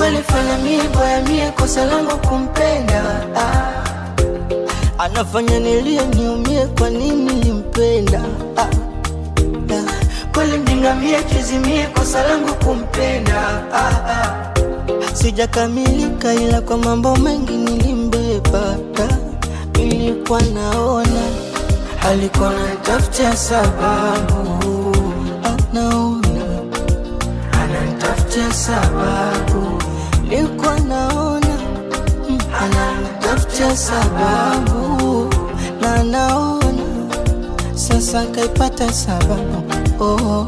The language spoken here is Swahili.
alifanya mie boya mie kosa langu kumpenda. Anafanya nilie niumie kwa nini nilimpenda. Kweli mjinga mie chizimie kosa langu kumpenda. Sijakamilika ila kwa mambo mengi nilimbeba. Nilikuwa naona alikuwa ananitafutia sababu. Ananitafutia sababu. Nilikuwa naona ananitafutia sababu. Na naona sasa kaipata sababu.